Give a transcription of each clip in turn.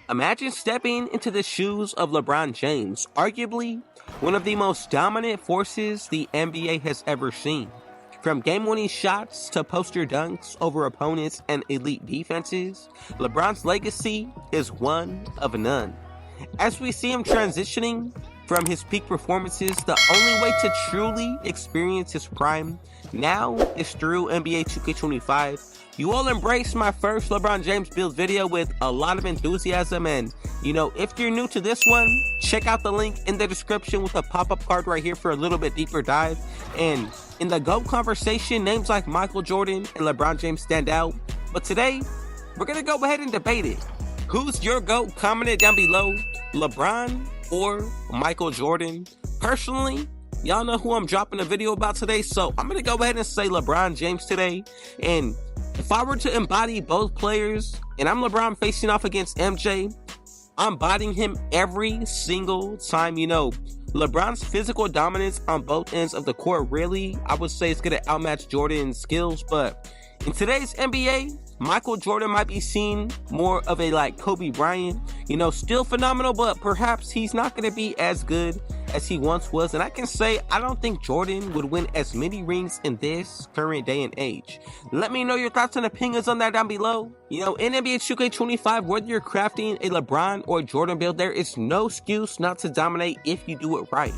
Imagine stepping into the shoes of LeBron James, arguably one of the most dominant forces the NBA has ever seen. From game-winning shots to poster dunks over opponents and elite defenses, LeBron's legacy is one of none. As we see him transitioning from his peak performances, the only way to truly experience his prime now is through NBA 2K25. You all embraced my first LeBron James Builds video with a lot of enthusiasm, and if you're new to this one, check out the link in the description with a pop-up card right here for a little bit deeper dive. And in the GOAT conversation, names like Michael Jordan and LeBron James stand out, but today we're gonna go ahead and debate it. Who's your GOAT? Comment it down below. LeBron or Michael Jordan? Personally, y'all know who I'm dropping a video about today, so I'm gonna go ahead and say LeBron James today. And if I were to embody both players, and I'm LeBron facing off against MJ, I'm embodying him every single time. LeBron's physical dominance on both ends of the court really, I would say, is gonna outmatch Jordan's skills. But in today's NBA, Michael Jordan might be seen more of a Kobe Bryant, still phenomenal, but perhaps he's not going to be as good as he once was. And I can say, I don't think Jordan would win as many rings in this current day and age. Let me know your thoughts and opinions on that down below. In NBA 2K25, whether you're crafting a LeBron or Jordan build, there is no excuse not to dominate if you do it right.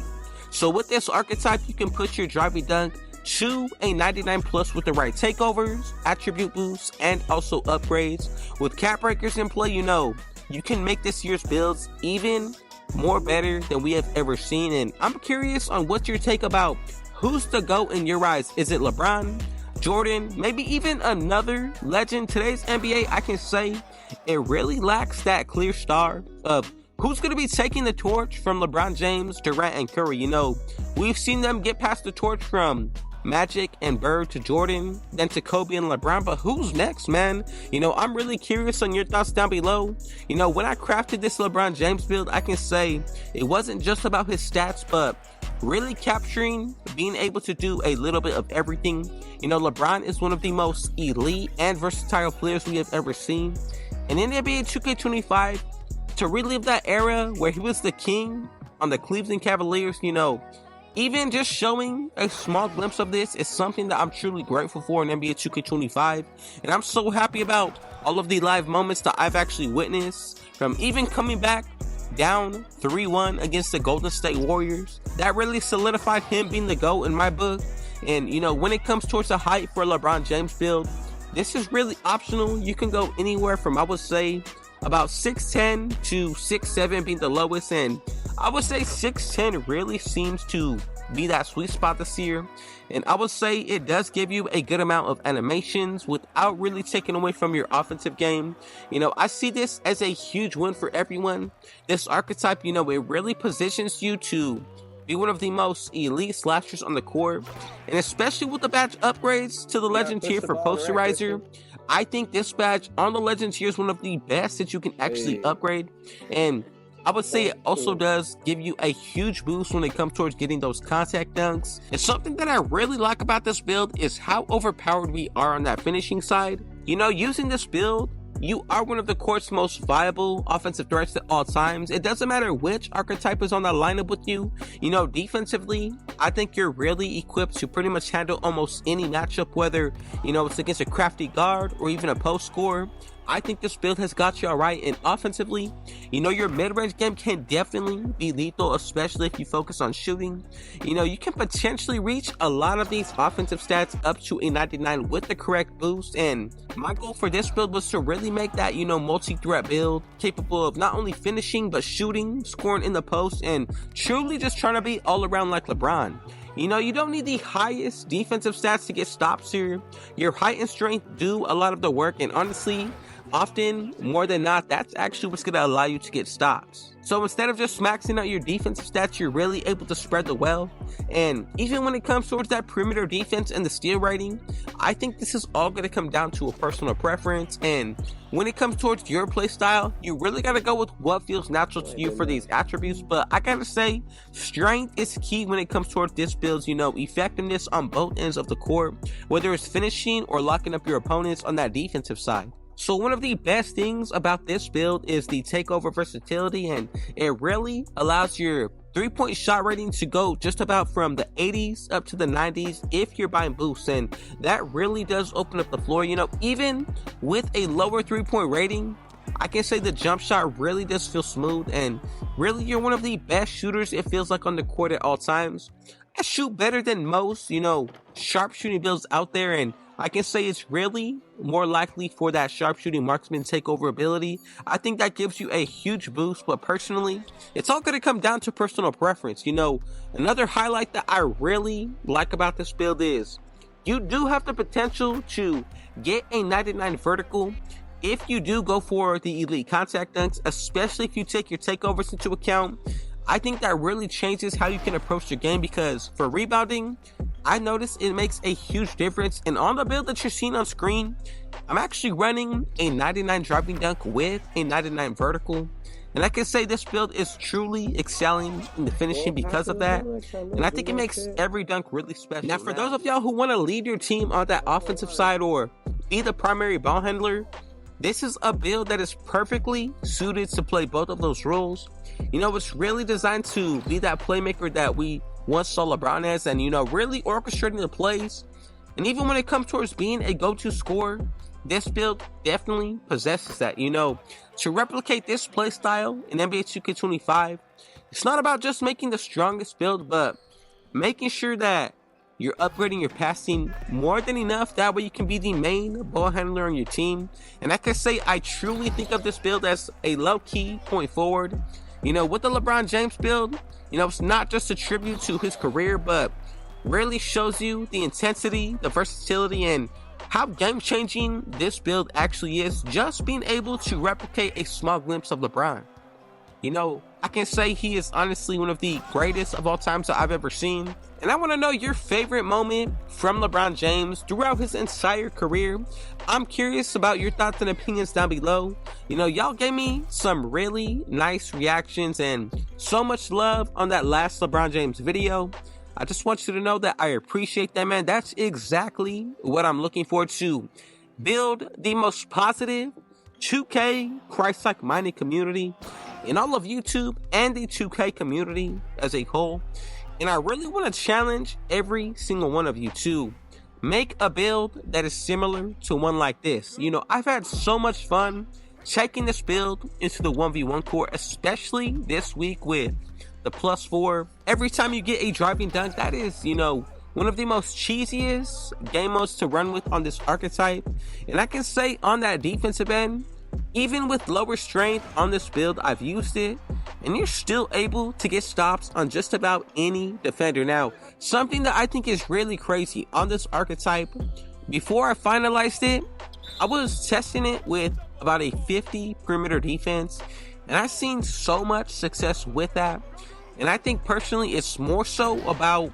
So with this archetype, you can push your driving dunk to a 99 plus with the right takeovers, attribute boosts, and also upgrades. With cap breakers in play, you can make this year's builds even more better than we have ever seen. And I'm curious on what's your take about who's the GOAT in your eyes. Is it LeBron, Jordan, maybe even another legend? Today's NBA, I can say it really lacks that clear star of who's going to be taking the torch from LeBron James, Durant, and Curry. We've seen them get past the torch from Magic and Bird to Jordan, then to Kobe and LeBron, but who's next, man? I'm really curious on your thoughts down below. When I crafted this LeBron James build, I can say it wasn't just about his stats, but really capturing being able to do a little bit of everything. LeBron is one of the most elite and versatile players we have ever seen. And in NBA 2K25, to relive that era where he was the king on the Cleveland Cavaliers, even just showing a small glimpse of this is something that I'm truly grateful for in NBA 2K25. And I'm so happy about all of the live moments that I've actually witnessed, from even coming back down 3-1 against the Golden State Warriors. That really solidified him being the GOAT in my book. And when it comes towards the height for a LeBron James build, this is really optional. You can go anywhere from, I would say, about 6'10 to 6'7 being the lowest, and I would say 6'10 really seems to be that sweet spot this year. And I would say it does give you a good amount of animations without really taking away from your offensive game. I see this as a huge win for everyone. This archetype, it really positions you to be one of the most elite slashers on the court, and especially with the badge upgrades to the Legend tier for Posterizer. I think this badge on the Legend tier is one of the best that you can actually upgrade, and I would say it also does give you a huge boost when it comes towards getting those contact dunks. And something that I really like about this build is how overpowered we are on that finishing side. Using this build, you are one of the court's most viable offensive threats at all times. It doesn't matter which archetype is on that lineup with you. Defensively, I think you're really equipped to pretty much handle almost any matchup, whether, it's against a crafty guard or even a post scorer. I think this build has got you all right. And offensively, your mid-range game can definitely be lethal, especially if you focus on shooting. You can potentially reach a lot of these offensive stats up to a 99 with the correct boost. And my goal for this build was to really make that, multi-threat build capable of not only finishing, but shooting, scoring in the post, and truly just trying to be all around like LeBron. You don't need the highest defensive stats to get stops here. Your height and strength do a lot of the work, and honestly, often more than not, that's actually what's going to allow you to get stops. So instead of just maxing out your defensive stats, you're really able to spread the well. And even when it comes towards that perimeter defense and the steal rating, I think this is all going to come down to a personal preference. And when it comes towards your play style, you really got to go with what feels natural to you for these attributes. But I gotta say, strength is key when it comes towards this build's, effectiveness on both ends of the court, whether it's finishing or locking up your opponents on that defensive side. So one of the best things about this build is the takeover versatility, and it really allows your 3-point shot rating to go just about from the 80s up to the 90s if you're buying boosts, and that really does open up the floor. You know, even with a lower 3-point rating, I can say the jump shot really does feel smooth, and really you're one of the best shooters, it feels like, on the court at all times. I shoot better than most, you know, sharpshooting builds out there, and I can say it's really more likely for that sharpshooting marksman takeover ability. I think that gives you a huge boost, but personally, it's all going to come down to personal preference. You know, another highlight that I really like about this build is you do have the potential to get a 99 vertical if you do go for the elite contact dunks, especially if you take your takeovers into account. I think that really changes how you can approach your game, because for rebounding, I noticed it makes a huge difference. And on the build that you're seeing on screen, I'm actually running a 99 driving dunk with a 99 vertical. And I can say this build is truly excelling in the finishing because of that. And I think it makes every dunk really special. Now, for those of y'all who want to lead your team on that offensive side or be the primary ball handler, this is a build that is perfectly suited to play both of those roles. You know, it's really designed to be that playmaker that we once saw LeBron as, and, you know, really orchestrating the plays. And even when it comes towards being a go-to scorer, this build definitely possesses that. You know, to replicate this play style in NBA 2K25, it's not about just making the strongest build, but making sure that you're upgrading your passing more than enough. That way you can be the main ball handler on your team. And I can say I truly think of this build as a low-key point forward. You know, with the LeBron James build, you know, it's not just a tribute to his career, but really shows you the intensity, the versatility, and how game-changing this build actually is, just being able to replicate a small glimpse of LeBron. You know, I can say he is honestly one of the greatest of all times that I've ever seen. And I want to know your favorite moment from LeBron James throughout his entire career. I'm curious about your thoughts and opinions down below. You know, y'all gave me some really nice reactions and so much love on that last LeBron James video. I just want you to know that I appreciate that, man. That's exactly what I'm looking for, to build the most positive 2K Christ-like minded community in all of YouTube and the 2K community as a whole. And I really want to challenge every single one of you to make a build that is similar to one like this. You know, I've had so much fun taking this build into the 1v1 court, especially this week with the +4. Every time you get a driving dunk, that is, you know, one of the most cheesiest game modes to run with on this archetype. And I can say on that defensive end, even with lower strength on this build, I've used it, and you're still able to get stops on just about any defender. Now, something that I think is really crazy on this archetype, before I finalized it, I was testing it with about a 50 perimeter defense, and I've seen so much success with that. And I think personally it's more so about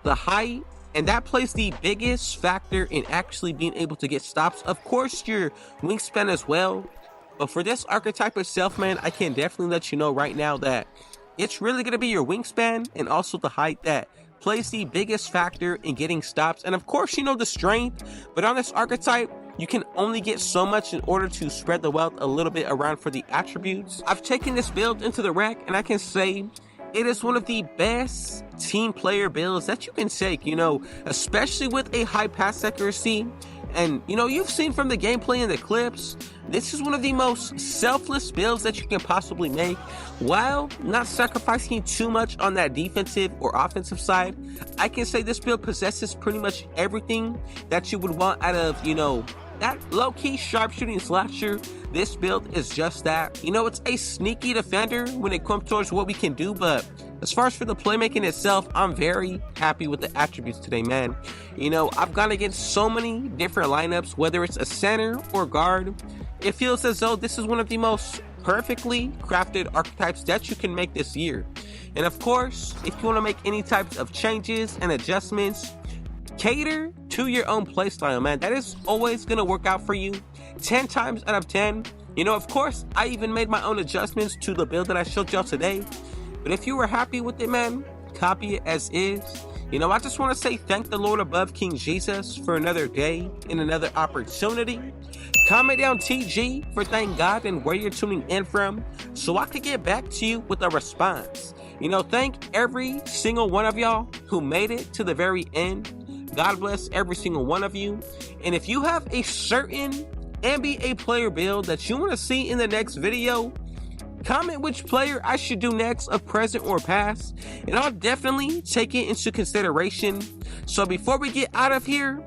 the height, and that plays the biggest factor in actually being able to get stops. Of course, your wingspan as well. But for this archetype itself, man, I can definitely let you know right now that it's really going to be your wingspan and also the height that plays the biggest factor in getting stops. And of course, you know, the strength. But on this archetype, you can only get so much in order to spread the wealth a little bit around for the attributes. I've taken this build into the rack, and I can say it is one of the best team player builds that you can take, you know, especially with a high pass accuracy. And, you know, you've seen from the gameplay in the clips, this is one of the most selfless builds that you can possibly make, while not sacrificing too much on that defensive or offensive side. I can say this build possesses pretty much everything that you would want out of, you know, that low-key sharpshooting slasher. This build is just that. You know, it's a sneaky defender when it comes towards what we can do, but as far as for the playmaking itself, I'm very happy with the attributes today, man. You know, I've gone against so many different lineups, whether it's a center or guard. It feels as though this is one of the most perfectly crafted archetypes that you can make this year. And of course, if you want to make any types of changes and adjustments, cater to your own playstyle, man. That is always going to work out for you 10 times out of 10. You know, of course, I even made my own adjustments to the build that I showed y'all today. But if you were happy with it, man, copy it as is. I just want to say thank the Lord above, King Jesus, for another day and another opportunity. Comment down TG for thank God and where you're tuning in from so I could get back to you with a response. Thank every single one of y'all who made it to the very end. God bless every single one of you. And if you have a certain NBA player build that you want to see in the next video, comment which player I should do next, of present or past, and I'll definitely take it into consideration. So before we get out of here,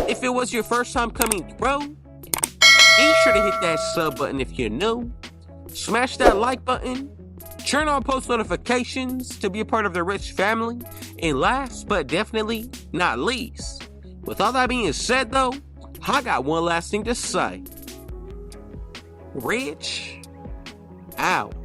if it was your first time coming through, be sure to hit that sub button if you're new, smash that like button, turn on post notifications to be a part of the Rich family, and last but definitely not least, with all that being said though, I got one last thing to say. Rich out.